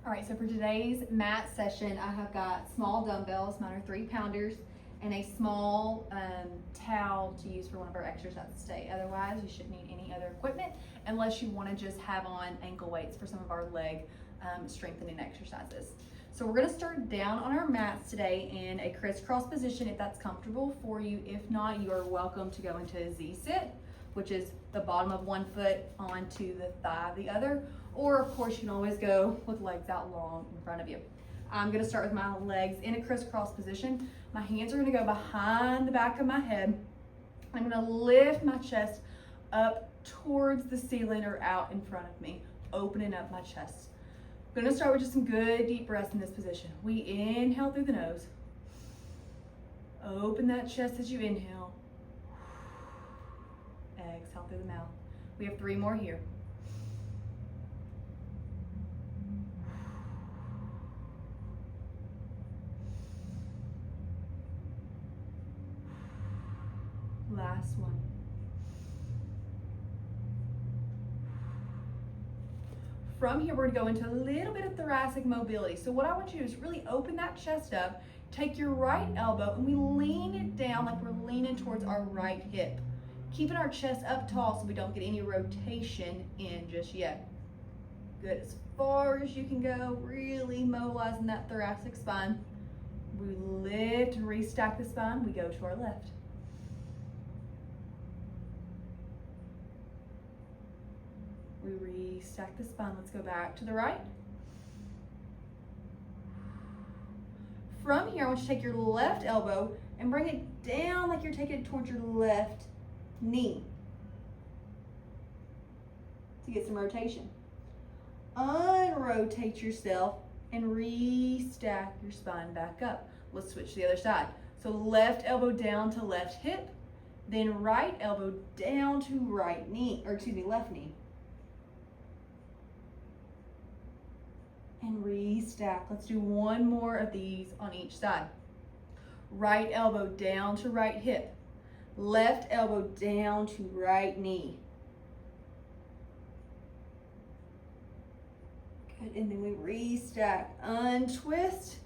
All right, so for today's mat session, I have got small dumbbells, mine are 3-pounders, and a small towel to use for one of our exercises today. Otherwise, you shouldn't need any other equipment unless you want to just have on ankle weights for some of our leg strengthening exercises. So we're going to start down on our mats today in a crisscross position if that's comfortable for you. If not, you are welcome to go into a Z-sit, which is the bottom of one foot onto the thigh of the other. Or of course, you can always go with legs out long in front of you. I'm gonna start with my legs in a crisscross position. My hands are gonna go behind the back of my head. I'm gonna lift my chest up towards the ceiling or out in front of me, opening up my chest. I'm gonna start with just some good deep breaths in this position. We inhale through the nose. Open that chest as you inhale. Exhale through the mouth. We have 3 more here. Last one. From here, we're gonna go into a little bit of thoracic mobility. So what I want you to do is really open that chest up, take your right elbow, and we lean it down like we're leaning towards our right hip. Keeping our chest up tall so we don't get any rotation in just yet. Good, as far as you can go, really mobilizing that thoracic spine. We lift and restack the spine, we go to our left. We restack the spine, let's go back to the right. From here, I want you to take your left elbow and bring it down like you're taking it towards your left knee to get some rotation. Unrotate yourself and restack your spine back up. Let's switch to the other side. So left elbow down to left hip, then right elbow down to right knee, or excuse me, left knee. And restack. Let's do one more of these on each side. Right elbow down to right hip. Left elbow down to right knee. Good, and then we restack, untwist,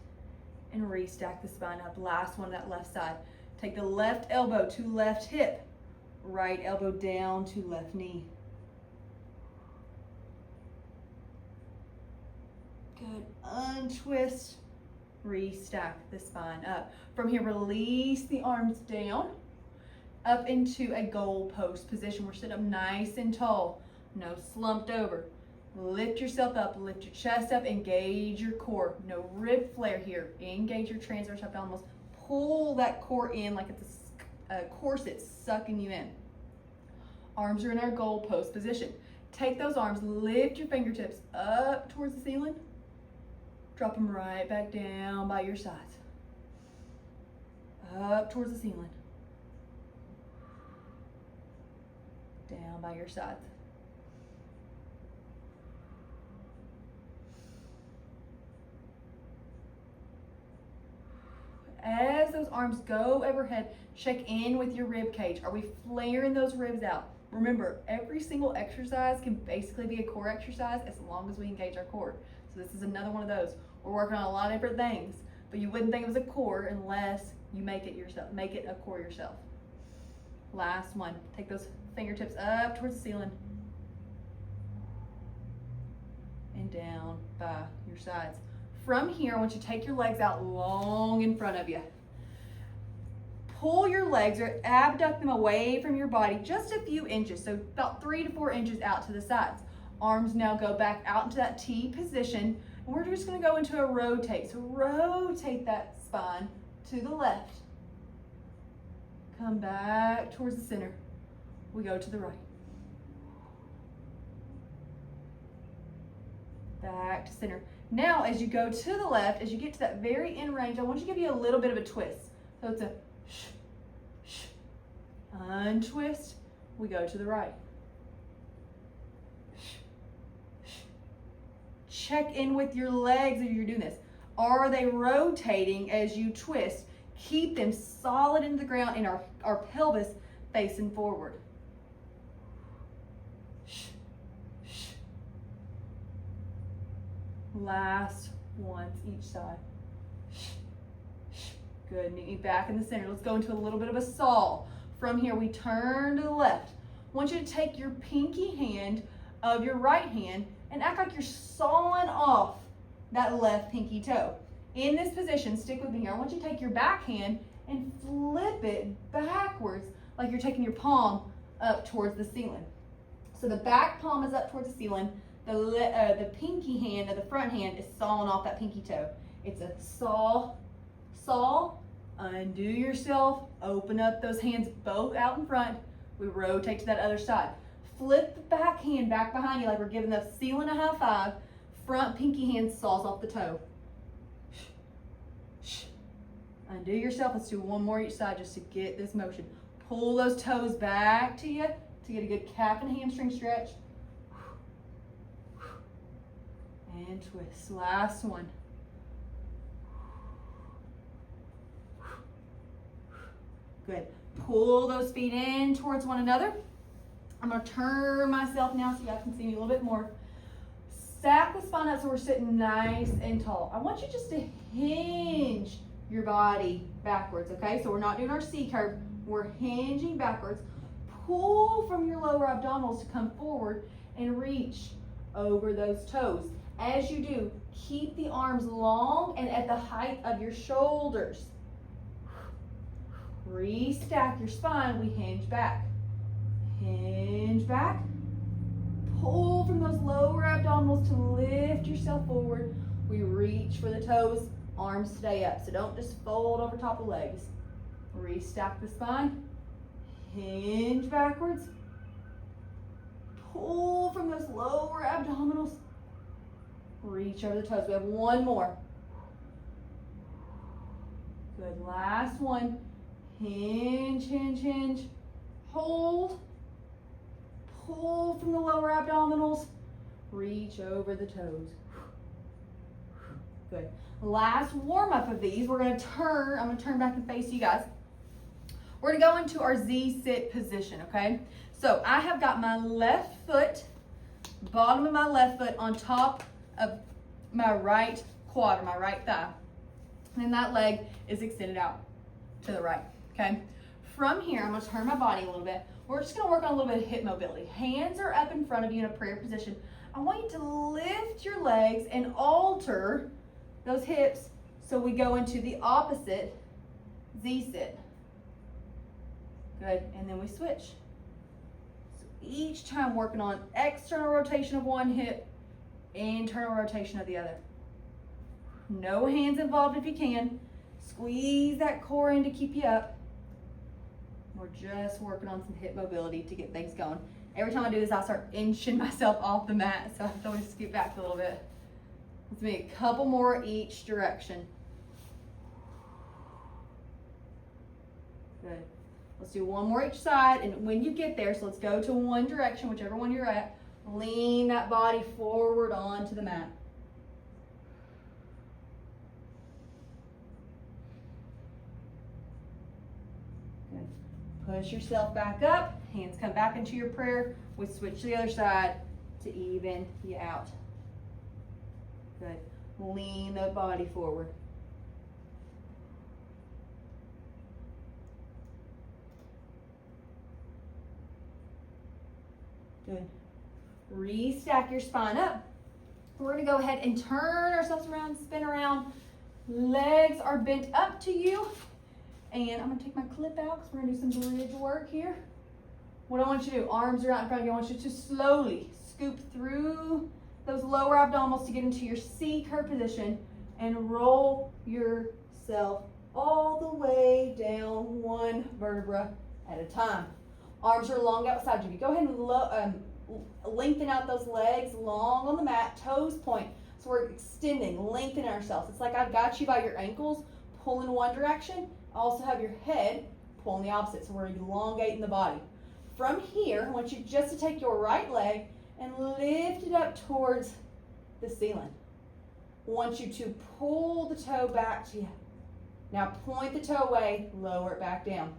and restack the spine up. Last one, that left side. Take the left elbow to left hip. Right elbow down to left knee. Good, untwist, restack the spine up. From here, release the arms down, up into a goal post position. We're sitting up nice and tall, no slumped over. Lift yourself up, lift your chest up, engage your core. No rib flare here. Engage your transverse abdominals. Pull that core in like it's a corset sucking you in. Arms are in our goal post position. Take those arms, lift your fingertips up towards the ceiling. Drop them right back down by your sides. Up towards the ceiling. Down by your sides. As those arms go overhead, check in with your rib cage. Are we flaring those ribs out? Remember, every single exercise can basically be a core exercise as long as we engage our core. So this is another one of those. We're working on a lot of different things, but you wouldn't think it was a core unless you make it yourself, make it a core yourself. Last one, take those fingertips up towards the ceiling and down by your sides. From here, I want you to take your legs out long in front of you. Pull your legs or abduct them away from your body just a few inches, so about 3 to 4 inches out to the sides. Arms now go back out into that T position, and we're just gonna go into a rotate. So rotate that spine to the left. Come back towards the center. We go to the right. Back to center. Now, as you go to the left, as you get to that very end range, I want you to give you a little bit of a twist. So it's a sh, sh, untwist, we go to the right. Sh, sh. Check in with your legs as you're doing this. Are they rotating as you twist? Keep them solid into the ground and our pelvis facing forward. Last once each side. Good, meet me back in the center. Let's go into a little bit of a saw. From here, we turn to the left. I want you to take your pinky hand of your right hand and act like you're sawing off that left pinky toe. In this position, stick with me here. I want you to take your back hand and flip it backwards like you're taking your palm up towards the ceiling. So the back palm is up towards the ceiling. The pinky hand of the front hand is sawing off that pinky toe. It's a saw, undo yourself, open up those hands both out in front. We rotate to that other side. Flip the back hand back behind you like we're giving the ceiling a high five. Front pinky hand saws off the toe. Undo yourself. Let's do one more each side just to get this motion. Pull those toes back to you to get a good calf and hamstring stretch. And twist. Last one. Good. Pull those feet in towards one another. I'm going to turn myself now so you guys can see me a little bit more. Stack the spine up so we're sitting nice and tall. I want you just to hinge your body backwards, okay? So we're not doing our C curve. We're hinging backwards. Pull from your lower abdominals to come forward and reach over those toes. As you do, keep the arms long and at the height of your shoulders. Restack your spine. We hinge back. Hinge back. Pull from those lower abdominals to lift yourself forward. We reach for the toes. Arms stay up. So don't just fold over top of legs. Restack the spine. Hinge backwards. Pull from those lower abdominals. Reach over the toes. We have one more. Good. Last one. Hinge, hinge, hinge. Hold. Pull from the lower abdominals. Reach over the toes. Good. Last warm up of these. We're going to turn. I'm going to turn back and face you guys. We're going to go into our Z sit position, okay? So I have got my left foot, bottom of my left foot on top of my right quad, or my right thigh. And that leg is extended out to the right, okay? From here, I'm going to turn my body a little bit. We're just going to work on a little bit of hip mobility. Hands are up in front of you in a prayer position. I want you to lift your legs and alter those hips so we go into the opposite Z sit. Good, and then we switch. So each time working on external rotation of one hip, internal rotation of the other. No hands involved if you can. Squeeze that core in to keep you up. We're just working on some hip mobility to get things going. Every time I do this, I start inching myself off the mat, so I have to always scoot back a little bit. Let's make a couple more each direction. Good. Let's do one more each side, and when you get there, so let's go to one direction, whichever one you're at, lean that body forward onto the mat. Good. Push yourself back up, hands come back into your prayer. We switch to the other side to even you out. Good. Lean the body forward. Good. Restack your spine up. We're going to go ahead and turn ourselves around, spin around. Legs are bent up to you. And I'm going to take my clip out because we're going to do some bridge work here. What I want you to do, arms are out in front of you. I want you to slowly scoop through those lower abdominals to get into your C curve position and roll yourself all the way down one vertebra at a time. Arms are long outside of you. Go ahead and lengthen out those legs long on the mat, toes point. So we're extending, lengthening ourselves. It's like I've got you by your ankles, pull in one direction. I also have your head pull in the opposite. So we're elongating the body. From here, I want you just to take your right leg and lift it up towards the ceiling. I want you to pull the toe back to you. Now point the toe away, lower it back down.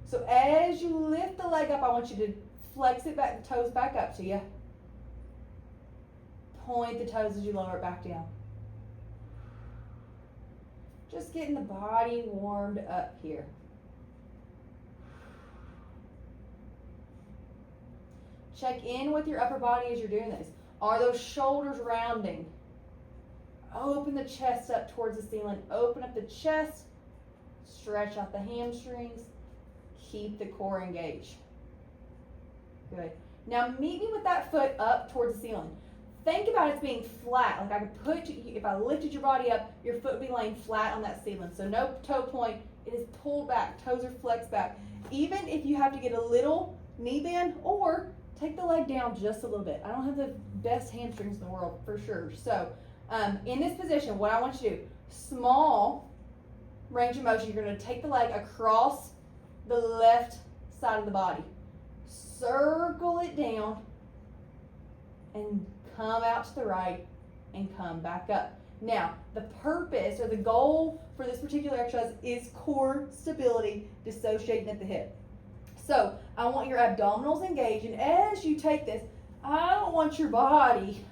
So as you lift the leg up, I want you to flex it back, the toes back up to you. point the toes as you lower it back down. Just getting the body warmed up here. Check in with your upper body as you're doing this. Are those shoulders rounding? Open the chest up towards the ceiling. Open up the chest. Stretch out the hamstrings. Keep the core engaged. Good. Now meet me with that foot up towards the ceiling. Think about it being flat. Like I could put, if I lifted your body up, your foot would be laying flat on that ceiling. So no toe point. It is pulled back. Toes are flexed back. Even if you have to get a little knee bend, or take the leg down just a little bit. I don't have the best hamstrings in the world for sure. So in this position, what I want you to do, small range of motion. You're going to take the leg across the left side of the body. Circle it down and come out to the right and come back up. Now, the purpose or the goal for this particular exercise is core stability, dissociating at the hip. So I want your abdominals engaged, and as you take this, I don't want your body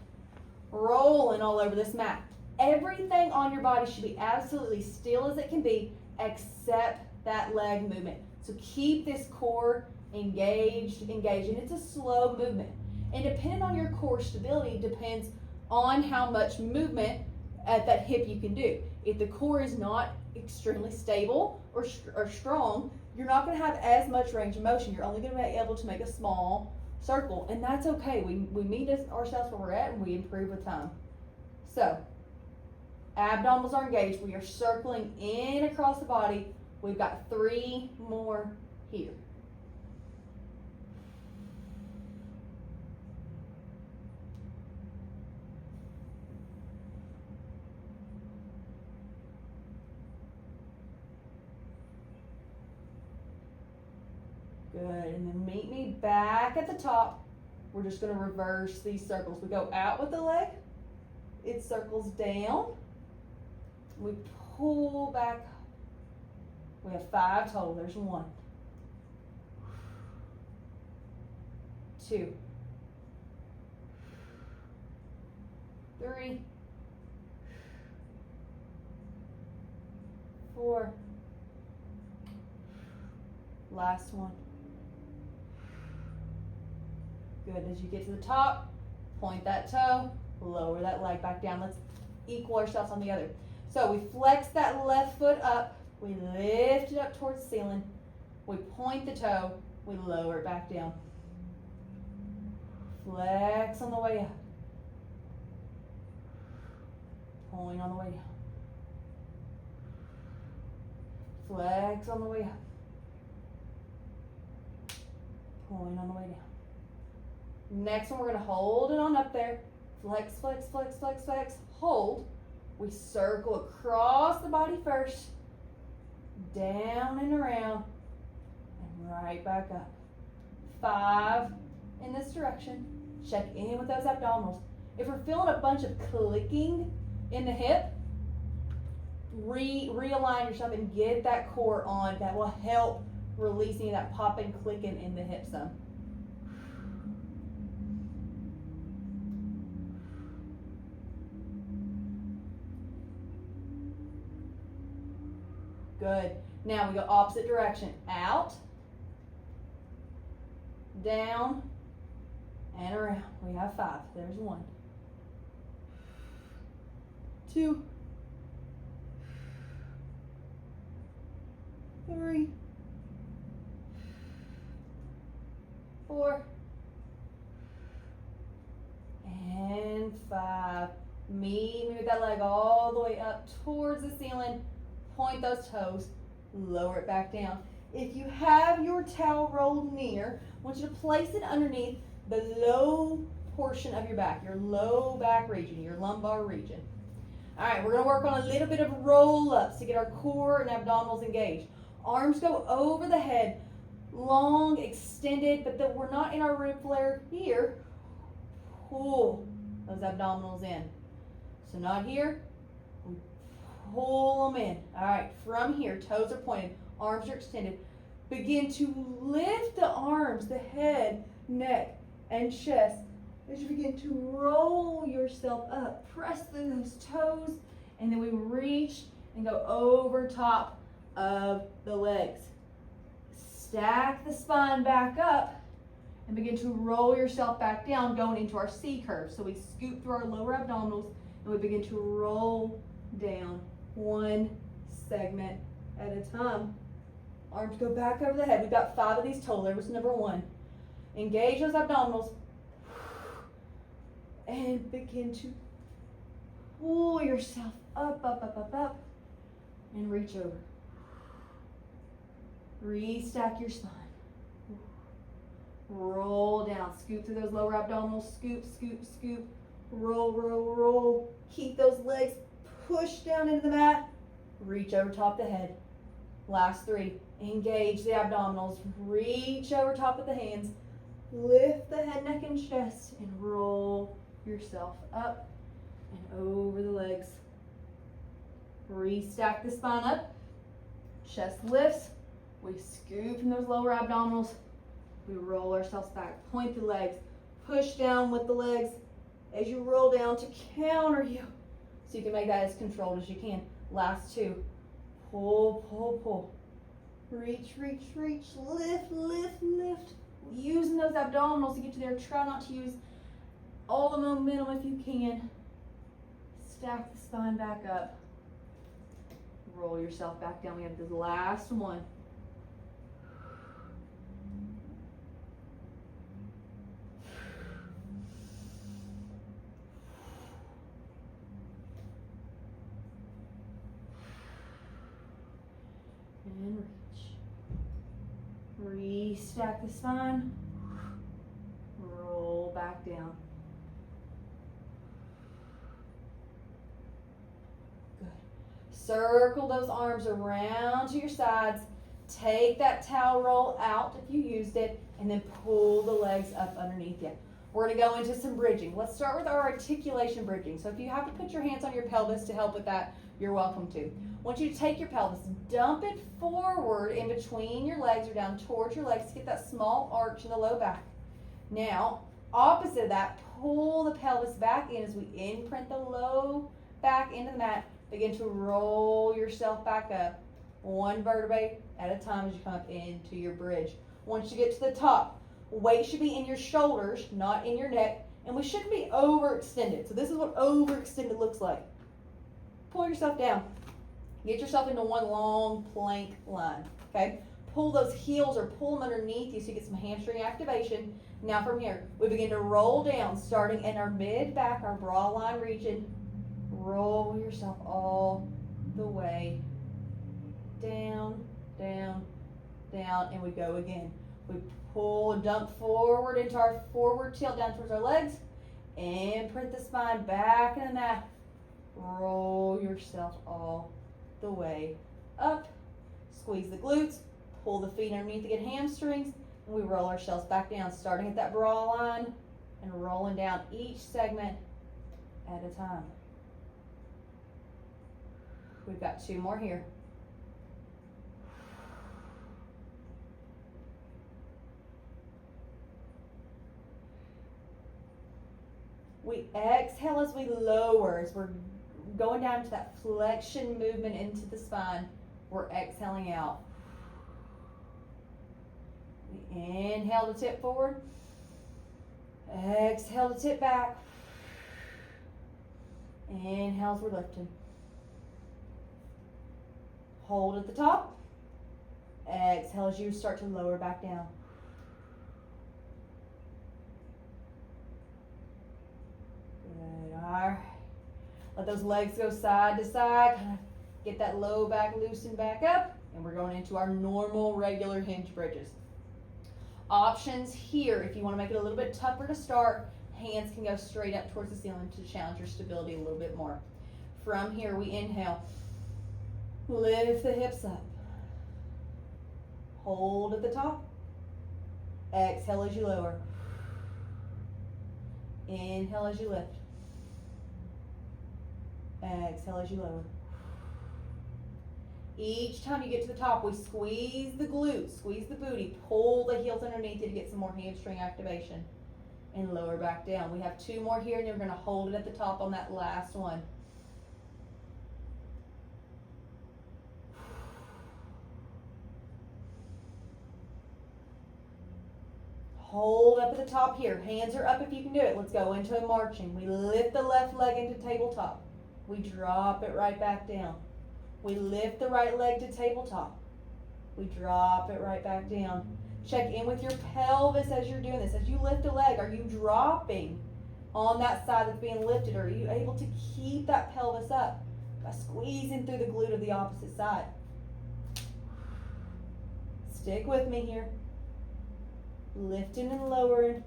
rolling all over this mat. Everything on your body should be absolutely still as it can be, except that leg movement. So keep this core engaged, and it's a slow movement. And depending on your core stability depends on how much movement at that hip you can do. If the core is not extremely stable or strong, you're not going to have as much range of motion. You're only going to be able to make a small circle, and that's okay. We meet ourselves where we're at, and we improve with time. So, abdominals are engaged. We are circling in across the body. We've got 3 more here. Good, and then meet me back at the top. We're just going to reverse these circles. We go out with the leg, it circles down, we pull back. We have 5 total. There's 1, 2, 3, 4, last one. Good. As you get to the top, point that toe, lower that leg back down. Let's equal ourselves on the other. So we flex that left foot up, we lift it up towards the ceiling, we point the toe, we lower it back down. Flex on the way up. Point on the way down. Flex on the way up. Point on the way down. Next one, we're going to hold it on up there. Flex, flex, flex, flex, flex. Hold. We circle across the body first. Down and around. And right back up. 5 in this direction. Check in with those abdominals. If we're feeling a bunch of clicking in the hip, realign yourself and get that core on. That will help releasing that popping, clicking in the hip some. Good. Now we go opposite direction. Out, down, and around. We have 5. There's 1, 2, 3, 4, and 5. Meet me with that leg all the way up towards the ceiling. Point those toes, lower it back down. If you have your towel rolled near, I want you to place it underneath the low portion of your back, your low back region, your lumbar region. All right, we're going to work on a little bit of roll-ups to get our core and abdominals engaged. Arms go over the head, long, extended, but we're not in our rib flare here. Pull those abdominals in. So not here. We pull them in. All right, from here, toes are pointed, arms are extended. Begin to lift the arms, the head, neck, and chest as you begin to roll yourself up. Press through those toes, and then we reach and go over top of the legs. Stack the spine back up and begin to roll yourself back down, going into our C curve. So we scoop through our lower abdominals and we begin to roll down one segment at a time. Arms go back over the head. We've got 5 of these total. There was number 1. Engage those abdominals and begin to pull yourself up, up, up, up, up, and reach over. Restack your spine. Roll down. Scoop through those lower abdominals. Scoop, scoop, scoop. Roll, roll, roll. Keep those legs pushed down into the mat. Reach over top of the head. Last 3. Engage the abdominals. Reach over top of the hands. Lift the head, neck, and chest, and roll yourself up and over the legs. Restack the spine up. Chest lifts. We scoop from those lower abdominals. We roll ourselves back. Point the legs. Push down with the legs as you roll down to counter you. So you can make that as controlled as you can. Last 2. Pull, pull, pull. Reach, reach, reach. Lift, lift, lift. Using those abdominals to get to there. Try not to use all the momentum if you can. Stack the spine back up. Roll yourself back down. We have this last one. And reach. Restack the spine. Roll back down. Good. Circle those arms around to your sides. Take that towel roll out if you used it, and then pull the legs up underneath you. We're going to go into some bridging. Let's start with our articulation bridging. So if you have to put your hands on your pelvis to help with that, you're welcome to. I want you to take your pelvis, dump it forward in between your legs or down towards your legs to get that small arch in the low back. Now, opposite of that, pull the pelvis back in as we imprint the low back into the mat. Begin to roll yourself back up, one vertebrae at a time as you come up into your bridge. Once you get to the top, weight should be in your shoulders, not in your neck, and we shouldn't be overextended. So this is what overextended looks like. Pull yourself down. Get yourself into one long plank line, okay? Pull those heels or pull them underneath you so you get some hamstring activation. Now from here, we begin to roll down, starting in our mid-back, our bra line region. Roll yourself all the way down, down, down, and we go again. We pull and dump forward into our forward tilt down towards our legs, and print the spine back in the mat. Roll yourself all the way up. Squeeze the glutes, pull the feet underneath to get hamstrings, and we roll ourselves back down, starting at that bra line and rolling down each segment at a time. We've got 2 more here. We exhale as we lower, as we're going down to that flexion movement into the spine. We're exhaling out. We inhale to tip forward. Exhale to tip back. Inhale as we're lifting. Hold at the top. Exhale as you start to lower back down. Good. All right. Let those legs go side to side. Kind of get that low back loosened back up. And we're going into our normal, regular hinge bridges. Options here, if you want to make it a little bit tougher to start, hands can go straight up towards the ceiling to challenge your stability a little bit more. From here, we inhale. Lift the hips up. Hold at the top. Exhale as you lower. Inhale as you lift. Exhale as you lower. Each time you get to the top, we squeeze the glutes, squeeze the booty, pull the heels underneath you to get some more hamstring activation. and lower back down. We have 2 more here, and you're gonna hold it at the top on that last one. Hold up at the top here. Hands are up if you can do it. Let's go into a marching. We lift the left leg into tabletop. We drop it right back down. We lift the right leg to tabletop. We drop it right back down. Check in with your pelvis as you're doing this. As you lift a leg, are you dropping on that side that's being lifted? Or are you able to keep that pelvis up by squeezing through the glute of the opposite side? Stick with me here. Lifting and lowering.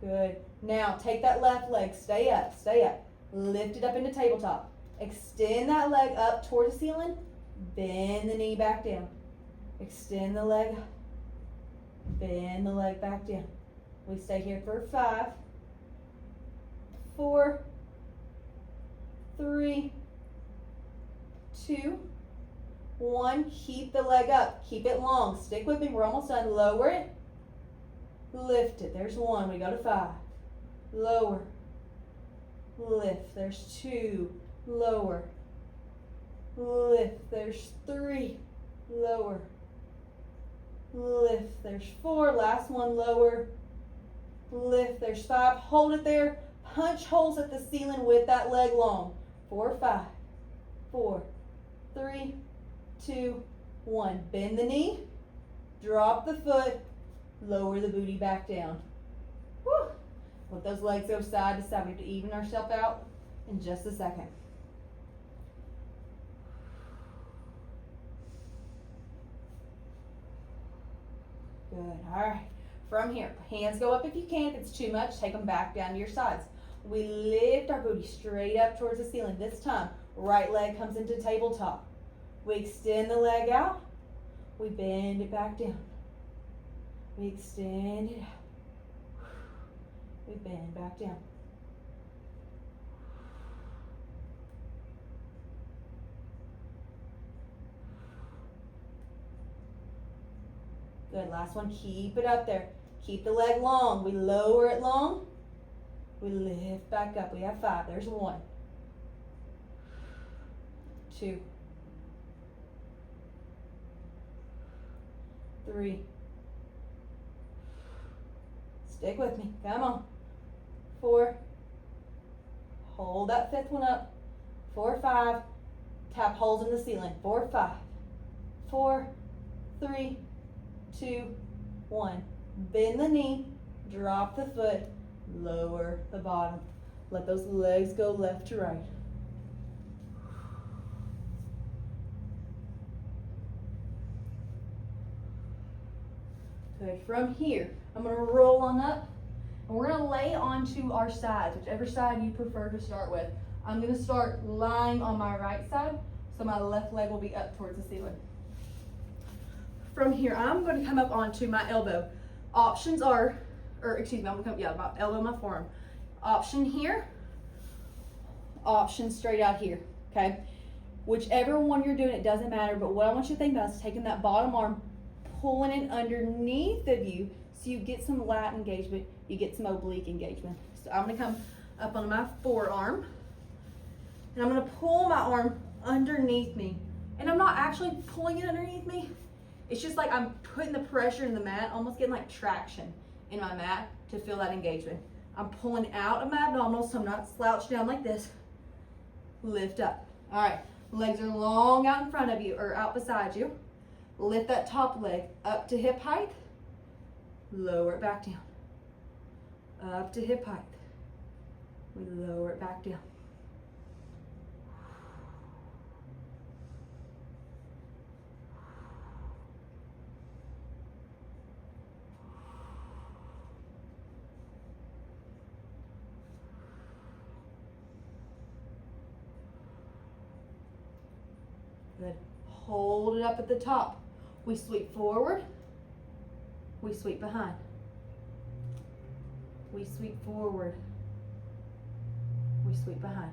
Good. Now take that left leg, stay up, stay up. Lift it up into tabletop. Extend that leg up toward the ceiling. Bend the knee back down. Extend the leg. Bend the leg back down. We stay here for 5, 4, 3, 2, 1. Keep the leg up. Keep it long. Stick with me. We're almost done. Lower it. Lift it. There's 1. We go to 5. Lower. Lift. There's 2. Lower. Lift. There's 3. Lower. Lift. There's 4. Last one. Lower. Lift. There's 5. Hold it there. Punch holes at the ceiling with that leg long. 4, 5, 4, 3, 2, 1. Bend the knee. Drop the foot. Lower the booty back down. Woo. Let those legs go side to side. We have to even ourselves out in just a second. Good. All right. From here, hands go up if you can. If it's too much, take them back down to your sides. We lift our booty straight up towards the ceiling. This time, right leg comes into tabletop. We extend the leg out. We bend it back down. We extend it out. We bend back down. Good. Last one. Keep it up there. Keep the leg long. We lower it long. We lift back up. We have 5. There's 1, 2, 3. Stick with me. Come on. 4. Hold that 5th one up. 4, 5. Tap holes in the ceiling. 4, 5. 4, 3, 2, 1. Bend the knee. Drop the foot. Lower the bottom. Let those legs go left to right. Good. From here, I'm going to roll on up, and we're going to lay onto our sides, whichever side you prefer to start with. I'm going to start lying on my right side, so my left leg will be up towards the ceiling. From here, I'm going to come up onto my elbow. Options are, I'm going to come, my elbow, my forearm. Option here, option straight out here, okay? Whichever one you're doing, it doesn't matter, but what I want you to think about is taking that bottom arm, pulling it underneath of you so you get some lat engagement, you get some oblique engagement. So I'm going to come up on my forearm, and I'm going to pull my arm underneath me. And I'm not actually pulling it underneath me. It's just like I'm putting the pressure in the mat, almost getting like traction in my mat to feel that engagement. I'm pulling out of my abdominals so I'm not slouched down like this. Lift up. All right, legs are long out in front of you or out beside you. Lift that top leg up to hip height. Lower it back down. Up to hip height. We lower it back down. Good. Hold it up at the top. We sweep forward. We sweep behind. We sweep forward. We sweep behind.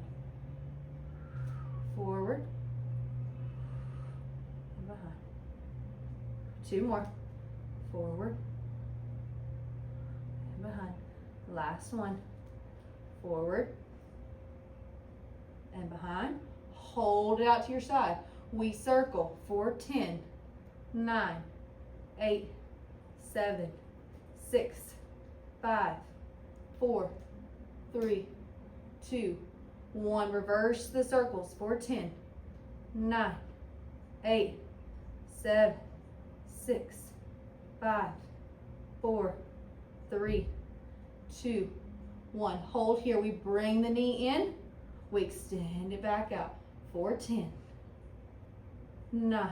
Forward. And behind. 2 more. Forward. Last one. Forward and behind. Hold it out to your side. We circle for 10, 9, 8, 7, 6, 5, 4, 3, 2, 1. Reverse the circles for 10, 9, 8, 7, 6, 5, 4, 3, 2, 1. Hold here. We bring the knee in. We extend it back out for 10, 9,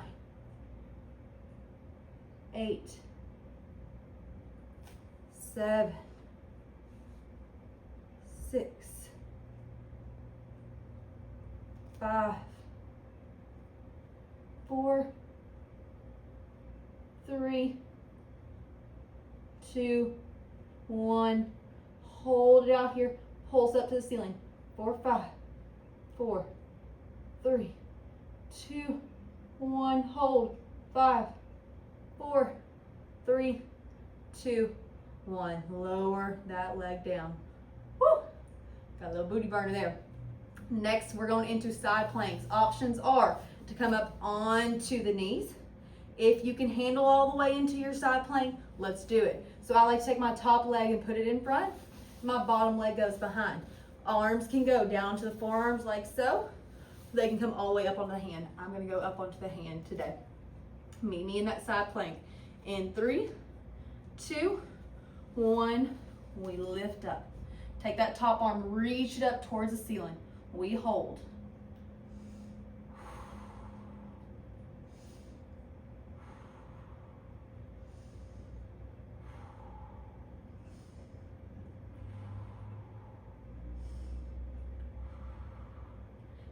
8, 7, 6, 5, 4, 3, 2, 1. Hold it out here. Pulse up to the ceiling. 4, 5, 4, 3, 2, 1. Hold. 5, 4, 3, 2, 1. Lower that leg down. Woo! Got a little booty burner there. Next, we're going into side planks. Options are to come up onto the knees. If you can handle all the way into your side plank, let's do it. So I like to take my top leg and put it in front. My bottom leg goes behind. Arms can go down to the forearms like so. They can come all the way up on the hand. I'm going to go up onto the hand today. Meet me in that side plank. In 3, 2, 1, we lift up. Take that top arm, reach it up towards the ceiling. We hold.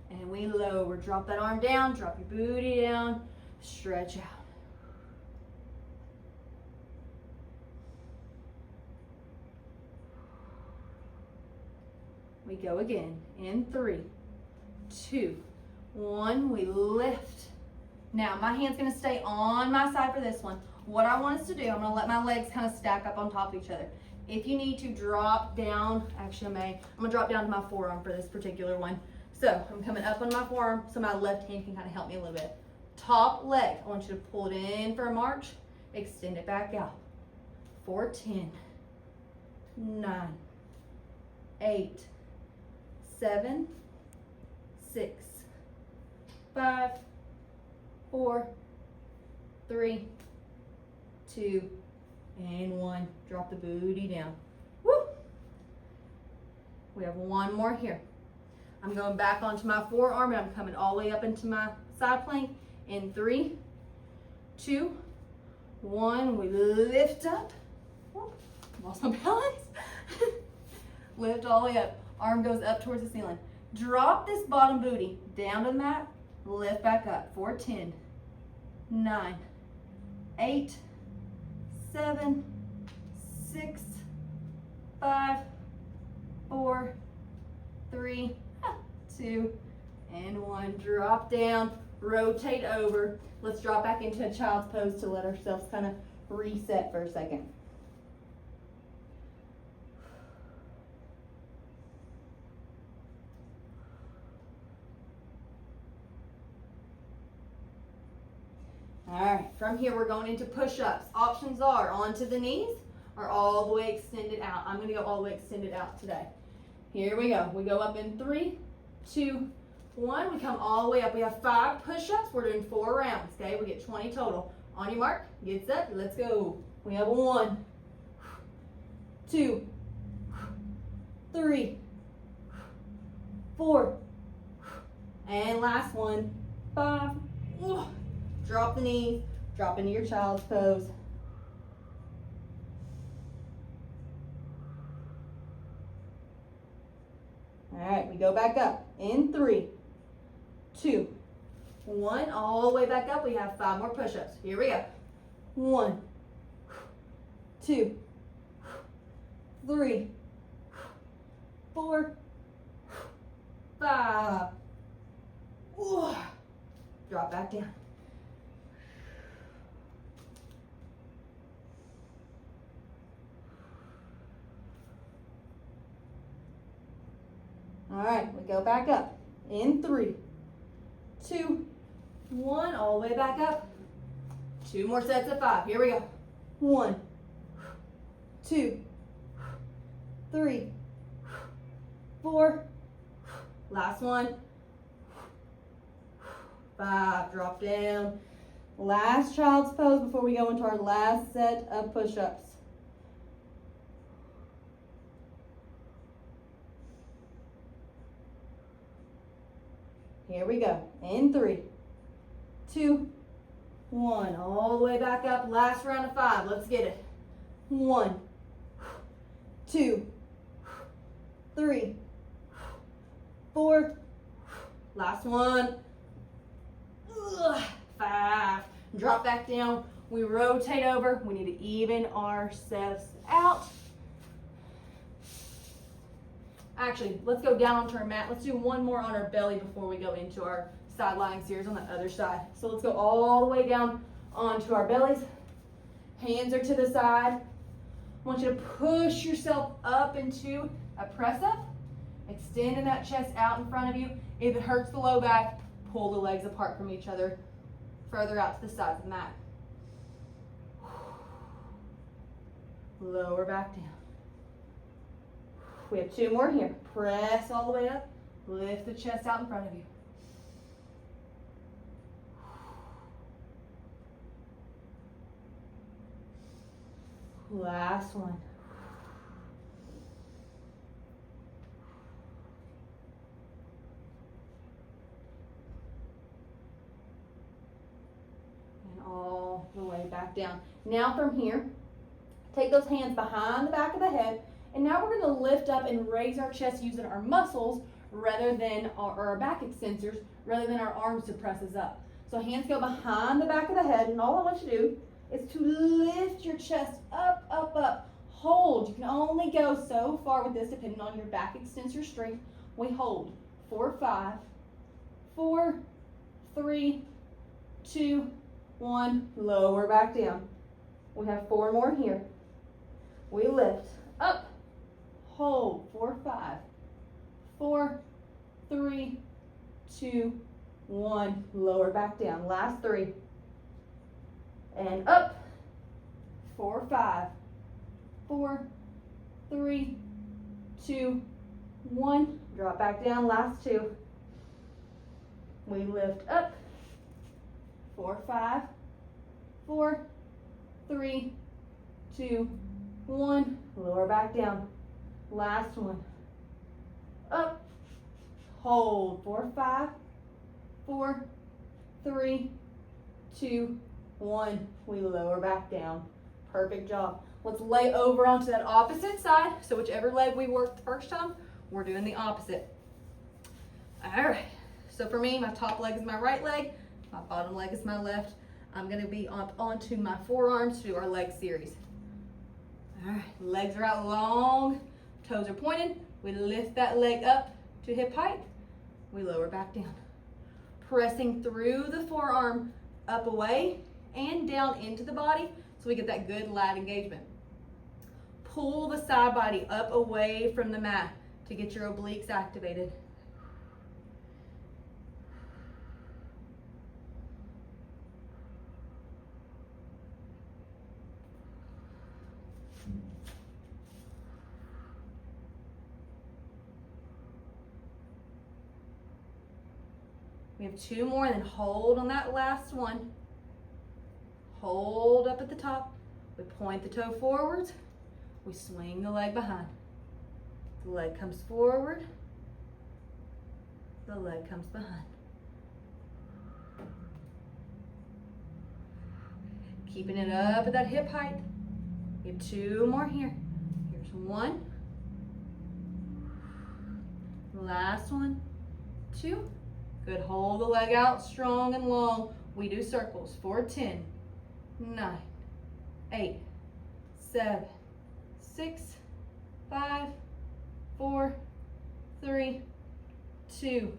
And we lower. Drop that arm down, drop your booty down, stretch out. We go again. In 3, 2, 1. We lift. Now my hand's going to stay on my side for this one. What I want us to do, I'm going to let my legs kind of stack up on top of each other. If you need to drop down, actually I'm going to drop down to my forearm for this particular one. So I'm coming up on my forearm so my left hand can kind of help me a little bit. Top leg, I want you to pull it in for a march, extend it back out. For 10, 9, 8, 7, 6, 5, 4, 3, 2, and 1. Drop the booty down. Woo! We have one more here. I'm going back onto my forearm and I'm coming all the way up into my side plank. In 3, 2, 1. We lift up. Whoop, lost my balance. Lift all the way up. Arm goes up towards the ceiling. Drop this bottom booty down to the mat. Lift back up for 10, 9, 8, 7, 6, 5, 4, 3, 2, and 1. Drop down, rotate over. Let's drop back into a child's pose to let ourselves kind of reset for a second. All right, from here we're going into push-ups. Options are onto the knees or all the way extended out. I'm going to go all the way extended out today. Here we go. We go up in 3, 2, 1. We come all the way up. We have 5 push-ups. We're doing 4 rounds, okay? We get 20 total. On your mark, get set, let's go. We have a 1, 2, 3, 4, and last one, 5. Drop the knees, drop into your child's pose. All right, we go back up in 3, 2, 1. All the way back up. We have 5 more push-ups. Here we go. 1, 2, 3, 4, 5. Drop back down. All right, we go back up. In 3, 2, 1, all the way back up. 2 more sets of 5. Here we go. 1, 2, 3, 4. Last one. 5. Drop down. Last child's pose before we go into our last set of push-ups. Here we go. In 3, 2, 1. All the way back up. Last round of 5. Let's get it. 1, 2, 3, 4. Last one. 5. Drop back down. We rotate over. We need to even ourselves out. Actually, let's go down onto our mat. Let's do one more on our belly before we go into our side lying series on the other side. So let's go all the way down onto our bellies. Hands are to the side. I want you to push yourself up into a press up. Extending that chest out in front of you. If it hurts the low back, pull the legs apart from each other, further out to the sides of the mat. Lower back down. We have 2 more here. Press all the way up. Lift the chest out in front of you. Last one. And all the way back down. Now from here, take those hands behind the back of the head. And now we're going to lift up and raise our chest using our muscles rather than our back extensors, rather than our arms to press us up. So hands go behind the back of the head, and all I want you to do is to lift your chest up, up, up. Hold. You can only go so far with this depending on your back extensor strength. We hold. 4, 5, 4, 3, 2, 1. Lower back down. We have 4 more here. We lift up. Hold. 4, 5, 4, 3, 2, 1. Lower back down. Last 3. And up. 4, 5, 4, 3, 2, 1. Drop back down. Last 2. We lift up. 4, 5, 4, 3, 2, 1. Lower back down. Last one. Up. Hold. 4, 5, 4, 3, 2, 1. We lower back down. Perfect job. Let's lay over onto that opposite side. So whichever leg we worked the first time, we're doing the opposite. All right. So for me, my top leg is my right leg. My bottom leg is my left. I'm going to be onto my forearms to do our leg series. All right. Legs are out long. Toes are pointed. We lift that leg up to hip height. We lower back down. Pressing through the forearm up away and down into the body so we get that good lat engagement. Pull the side body up away from the mat to get your obliques activated. We have 2 more, and then hold on that last one. Hold up at the top. We point the toe forwards. We swing the leg behind. The leg comes forward. The leg comes behind. Keeping it up at that hip height. We have 2 more here. Here's 1. Last one. 2. Good. Hold the leg out strong and long. We do circles. 4, 10, 9, 8, 7, 6, 5, 4, 3, 2,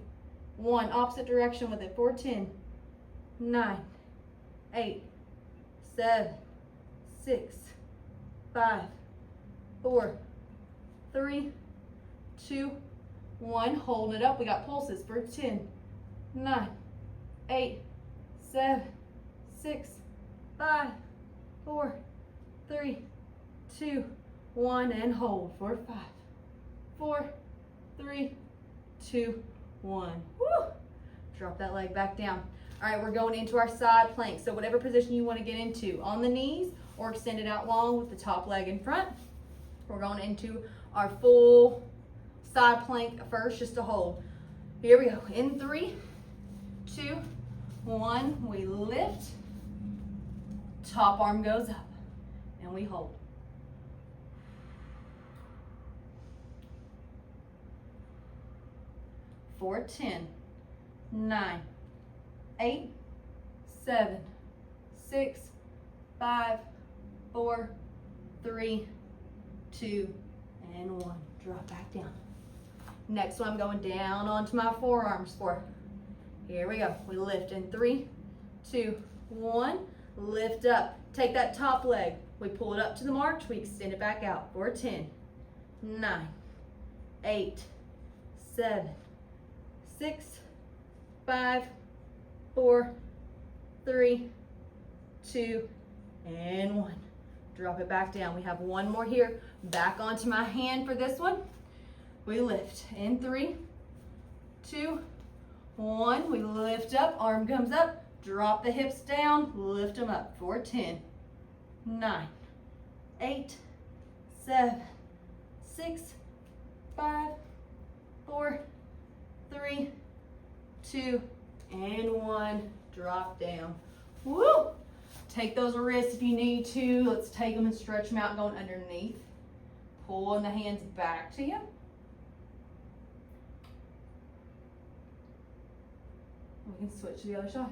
1. Opposite direction with it. 4, 10, 9, 8, 7, 6, 5, 4, 3, 2, 1, holding it up. We got pulses for 10, 9, 8, 7, 6, 5, 4, 3, 2, 1, and hold for 5, 4, 3, 2, 1. Woo! Drop that leg back down. All right, we're going into our side plank. So whatever position you want to get into, on the knees or extend it out long with the top leg in front. We're going into our full side plank first, just to hold. Here we go. In 3, 2, 1, we lift. Top arm goes up, and we hold. For 10, 9, 8, 7, 6, 5, 4, 3, 2, and 1. Drop back down. Next one, I'm going down onto my forearms for. Here we go. We lift in 3, 2, 1. Lift up. Take that top leg. We pull it up to the march. We extend it back out for 10, 9, 8, 7, 6, 5, 4, 3, 2, and 1. Drop it back down. We have one more here. Back onto my hand for this one. We lift in 3, 2, 1. We lift up. Arm comes up. Drop the hips down. Lift them up for 10, 9, 8, 7, 6, 5, 4, 3, 2, and 1. Drop down. Woo! Take those wrists if you need to. Let's take them and stretch them out going underneath. Pulling the hands back to you. We can switch to the other side.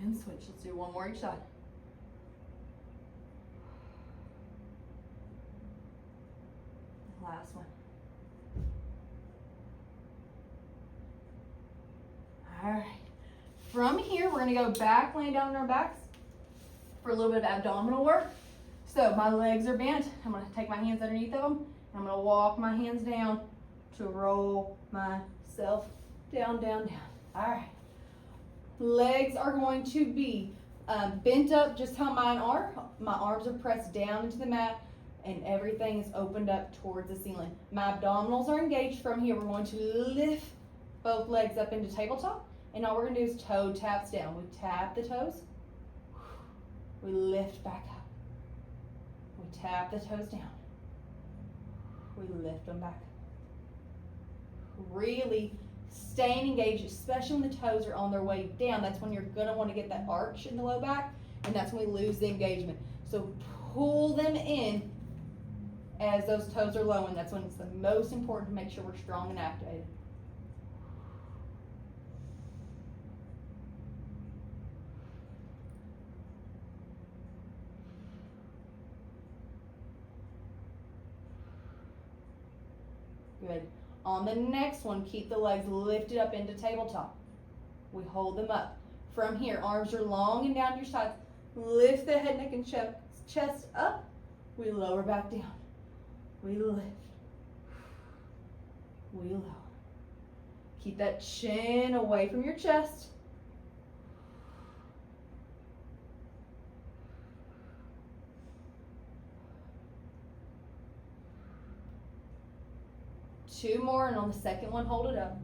And switch. Let's do one more each side. Last one. All right. From here, we're going to go back, laying down on our backs for a little bit of abdominal work. So my legs are bent. I'm going to take my hands underneath of them. And I'm going to walk my hands down to roll myself down, down, down. All right. Legs are going to be bent up just how mine are. My arms are pressed down into the mat and everything is opened up towards the ceiling. My abdominals are engaged from here. We're going to lift both legs up into tabletop. And all we're going to do is toe taps down. We tap the toes. We lift back up. We tap the toes down. We lift them back up. Really staying engaged, especially when the toes are on their way down. That's when you're going to want to get that arch in the low back, and that's when we lose the engagement. So pull them in as those toes are low, and that's when it's the most important to make sure we're strong and activated. Good. On the next one, keep the legs lifted up into tabletop. We hold them up. From here, arms are long and down your sides. Lift the head, neck, and chest up. We lower back down. We lift. We lower. Keep that chin away from your chest. Two more, and on the second one, hold it up.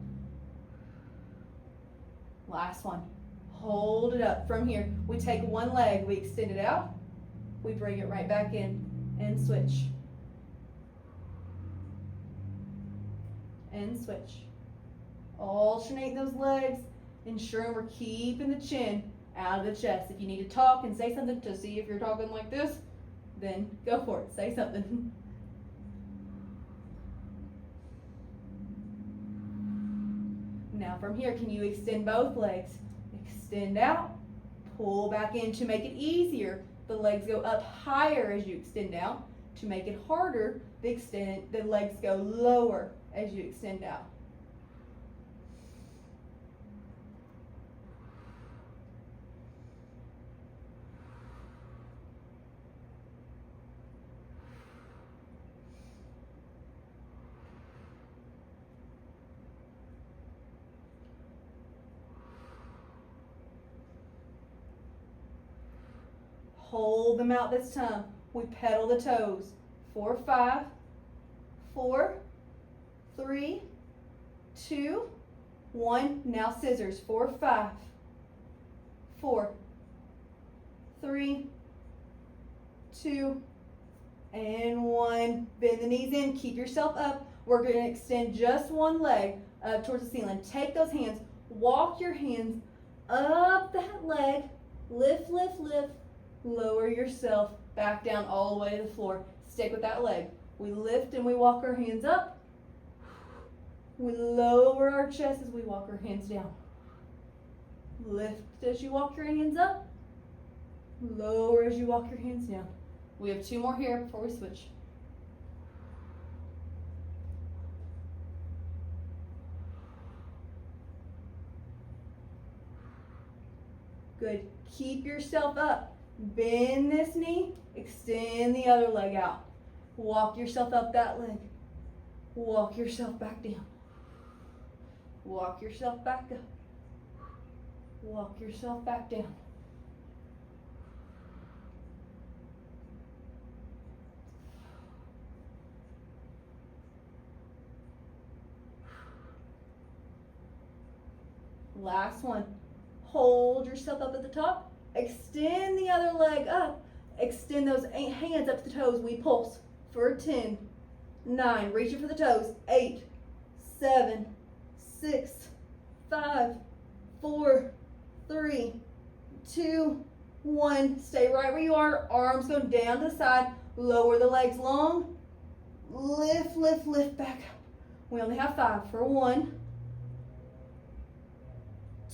Last one. Hold it up. From here, we take one leg, we extend it out, we bring it right back in, and switch. And switch. Alternate those legs, ensuring we're keeping the chin out of the chest. If you need to talk and say something to see if you're talking like this, then go for it. Say something. Now from here, can you extend both legs? Extend out, pull back in. To make it easier, the legs go up higher as you extend out. To make it harder, the legs go lower as you extend out. hold them out this time. We pedal the toes. 4, 5, 4, 3, 2, 1. Now scissors. 4, 5, 4, 3, 2, and 1. Bend the knees in. Keep yourself up. We're going to extend just one leg up towards the ceiling. Take those hands. Walk your hands up that leg. Lift, lift, lift. Lower yourself back down all the way to the floor. Stick with that leg. We lift and we walk our hands up. We lower our chest as we walk our hands down. Lift as you walk your hands up. Lower as you walk your hands down. We have 2 more here before we switch. Good. Keep yourself up. Bend this knee. Extend the other leg out. Walk yourself up that leg. Walk yourself back down. Walk yourself back up. Walk yourself back down. Last one. Hold yourself up at the top. Extend the other leg up. Extend those hands up to the toes. We pulse for 10, 9. Reaching for the toes. 8, 7, 6, 5, 4, 3, 2, 1. Stay right where you are. Arms go down to the side. Lower the legs long. Lift, lift, lift back up. We only have 5 for 1,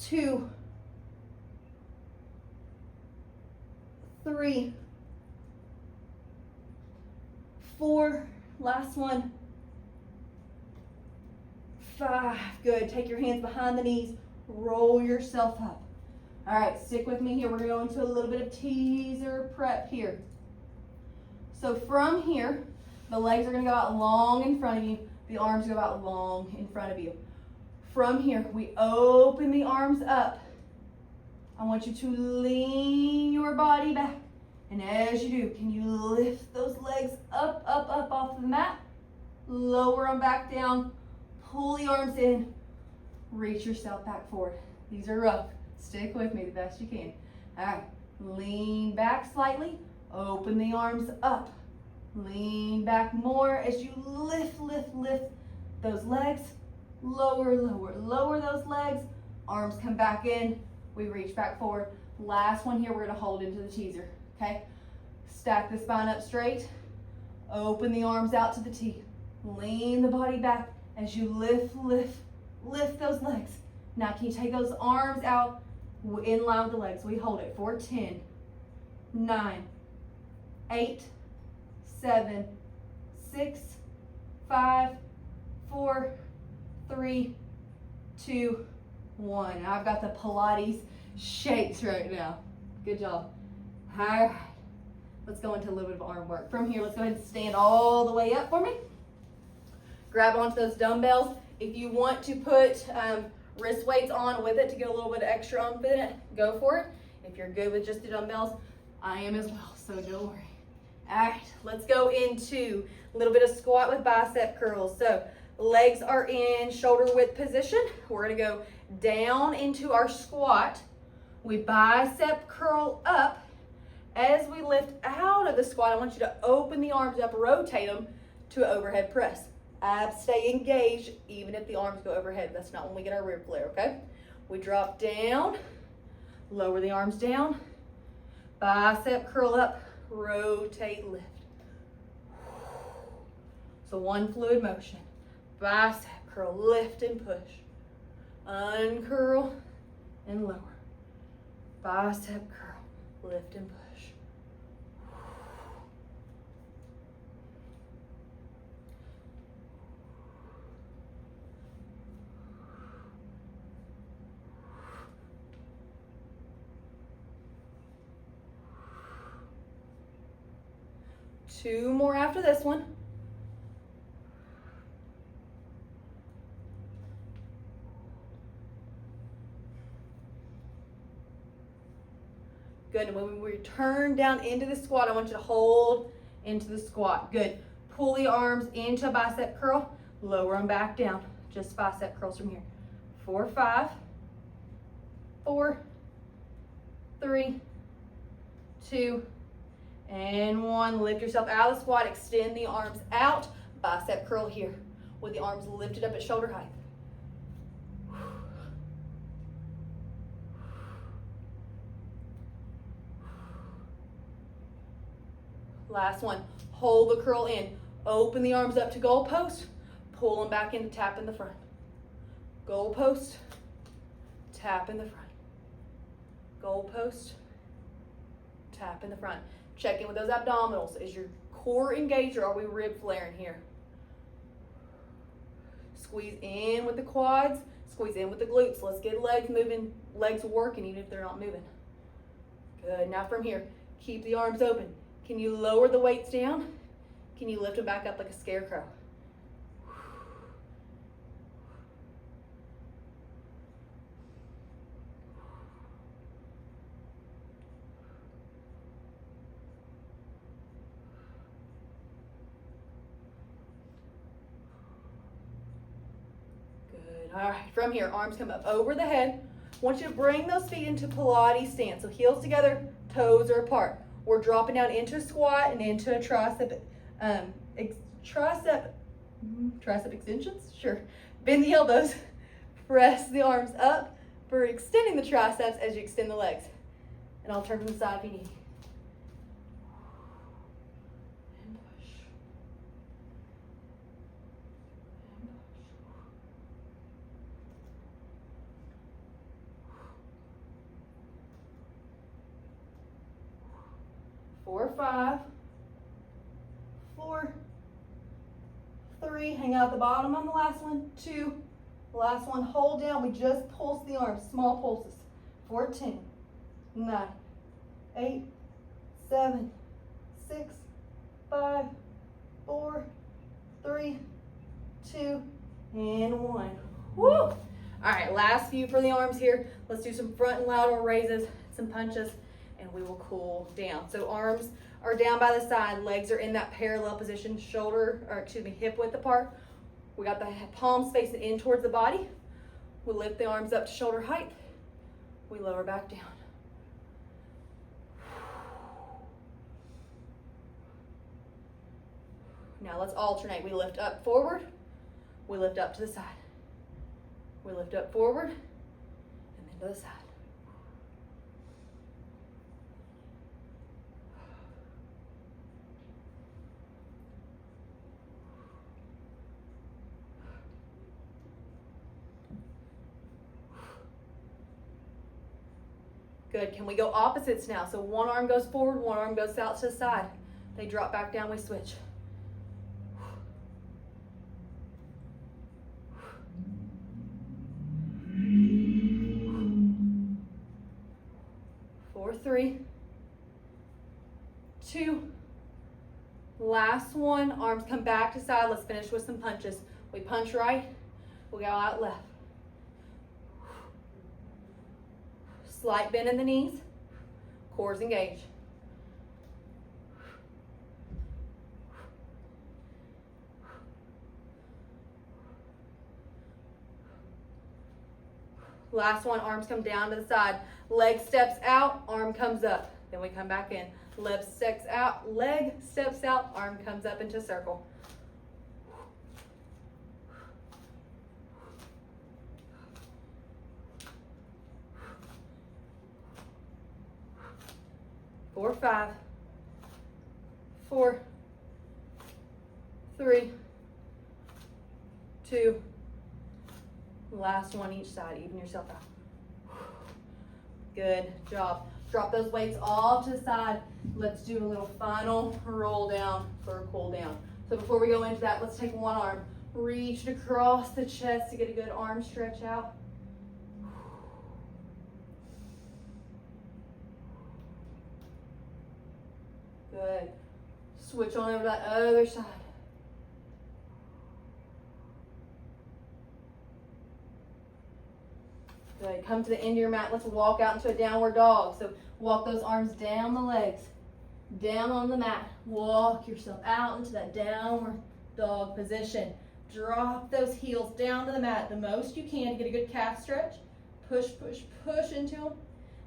2, 3, 4, last one, 5. Good. Take your hands behind the knees. Roll yourself up. All right, stick with me here. We're going to go into a little bit of teaser prep here. So from here, the legs are going to go out long in front of you. The arms go out long in front of you. From here, we open the arms up. I want you to lean your body back. And as you do, can you lift those legs up, up, up off the mat? Lower them back down. Pull the arms in. Reach yourself back forward. These are rough. Stick with me the best you can. All right. Lean back slightly. Open the arms up. Lean back more as you lift, lift, lift those legs. Lower, lower, lower those legs. Arms come back in. We reach back forward. Last one here, we're going to hold into the teaser. Okay? Stack the spine up straight. Open the arms out to the T. Lean the body back as you lift, lift, lift those legs. Now, can you take those arms out in line with the legs? We hold it for 10, 9, 8, 7, 6, 5, 4, 3, 2, 1. I've got the Pilates shakes right now. Good job. All right. Let's go into a little bit of arm work. From here, let's go ahead and stand all the way up for me. Grab onto those dumbbells. If you want to put wrist weights on with it to get a little bit of extra oomph in it, go for it. If you're good with just the dumbbells, I am as well, so don't worry. All right, let's go into a little bit of squat with bicep curls. So legs are in shoulder width position. We're gonna go down into our squat. We bicep curl up. As we lift out of the squat, I want you to open the arms up, rotate them to an overhead press. Abs stay engaged even if the arms go overhead. That's not when we get our rib flare, okay? We drop down, lower the arms down, bicep curl up, rotate, lift. So one fluid motion. Bicep curl, lift and push. Uncurl and lower. Bicep curl, lift and push. Two more after this one. Good, and when we return down into the squat, I want you to hold into the squat. Good. Pull the arms into a bicep curl, lower them back down. Just bicep curls from here. 4, 5, 4, 3, 2, and 1. Lift yourself out of the squat, extend the arms out, bicep curl here with the arms lifted up at shoulder height. Last one. Hold the curl in. Open the arms up to goal post. Pull them back in to tap in the front. Goal post. Tap in the front. Goal post. Tap in the front. Check in with those abdominals. Is your core engaged or are we rib flaring here? Squeeze in with the quads. Squeeze in with the glutes. Let's get legs moving. Legs working even if they're not moving. Good. Now from here, keep the arms open. Can you lower the weights down? Can you lift them back up like a scarecrow? Good. All right, from here, arms come up over the head. I want you to bring those feet into Pilates stance. So heels together, toes are apart. We're dropping down into a squat and into a tricep extensions. Sure. Bend the elbows. Press the arms up for extending the triceps as you extend the legs. And I'll turn from the side if you need. And push. And push. 4, 5, 4, 3, hang out at the bottom on the last one, 2, last one, hold down, we just pulse the arms, small pulses, 14, 9, 8, 7, 6, 5, 4, 3, 2, and 1. Woo! All right, last few for the arms here. Let's do some front and lateral raises, some punches, and we will cool down. So arms are down by the side, legs are in that parallel position, hip width apart. We got the palms facing in towards the body. We lift the arms up to shoulder height. We lower back down. Now let's alternate. We lift up forward, we lift up to the side. We lift up forward, and then to the side. Good, can we go opposites now? So one arm goes forward, one arm goes out to the side. They drop back down, we switch. 4, 3, 2, last one, arms come back to side. Let's finish with some punches. We punch right, we go out left. Slight bend in the knees, cores engaged. Last one, arms come down to the side. Leg steps out, arm comes up. Then we come back in. Leg steps out, arm comes up into a circle. Four, 5, 4, 3, 2, last one each side. Even yourself out. Good job. Drop those weights all to the side. Let's do a little final roll down for a cool down. So before we go into that, let's take one arm, reach it across the chest to get a good arm stretch out. Good. Switch on over to that other side. Good. Come to the end of your mat. Let's walk out into a downward dog. So walk those arms down the legs, down on the mat. Walk yourself out into that downward dog position. Drop those heels down to the mat the most you can to get a good calf stretch. Push, push, push into them.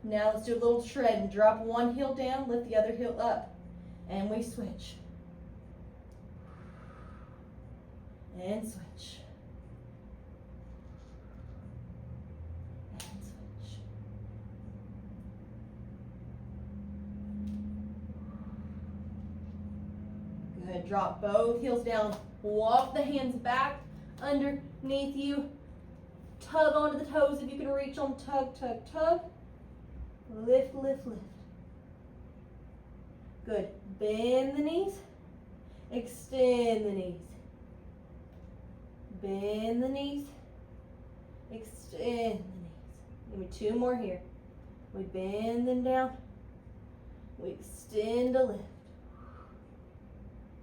Now let's do a little tread and drop one heel down, lift the other heel up. And we switch. And switch. And switch. Good. Drop both heels down. Walk the hands back underneath you. Tug onto the toes if you can reach them. Tug, tug, tug. Lift, lift, lift. Good. Bend the knees. Extend the knees. Bend the knees. Extend the knees. Give me two more here. We bend them down. We extend to lift.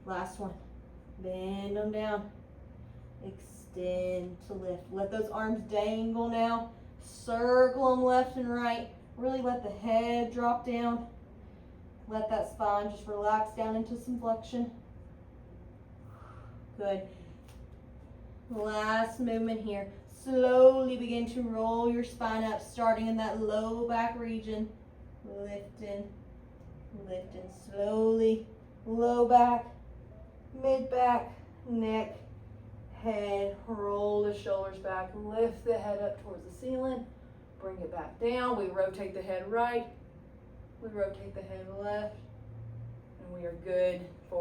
Last one. Bend them down. Extend to lift. Let those arms dangle now. Circle them left and right. Really let the head drop down. Let that spine just relax down into some flexion. Good. Last movement here. Slowly begin to roll your spine up, starting in that low back region. Lifting, lifting slowly. Low back, mid back, neck, head. Roll the shoulders back. Lift the head up towards the ceiling. Bring it back down. We rotate the head right. We rotate the head left. And we are good for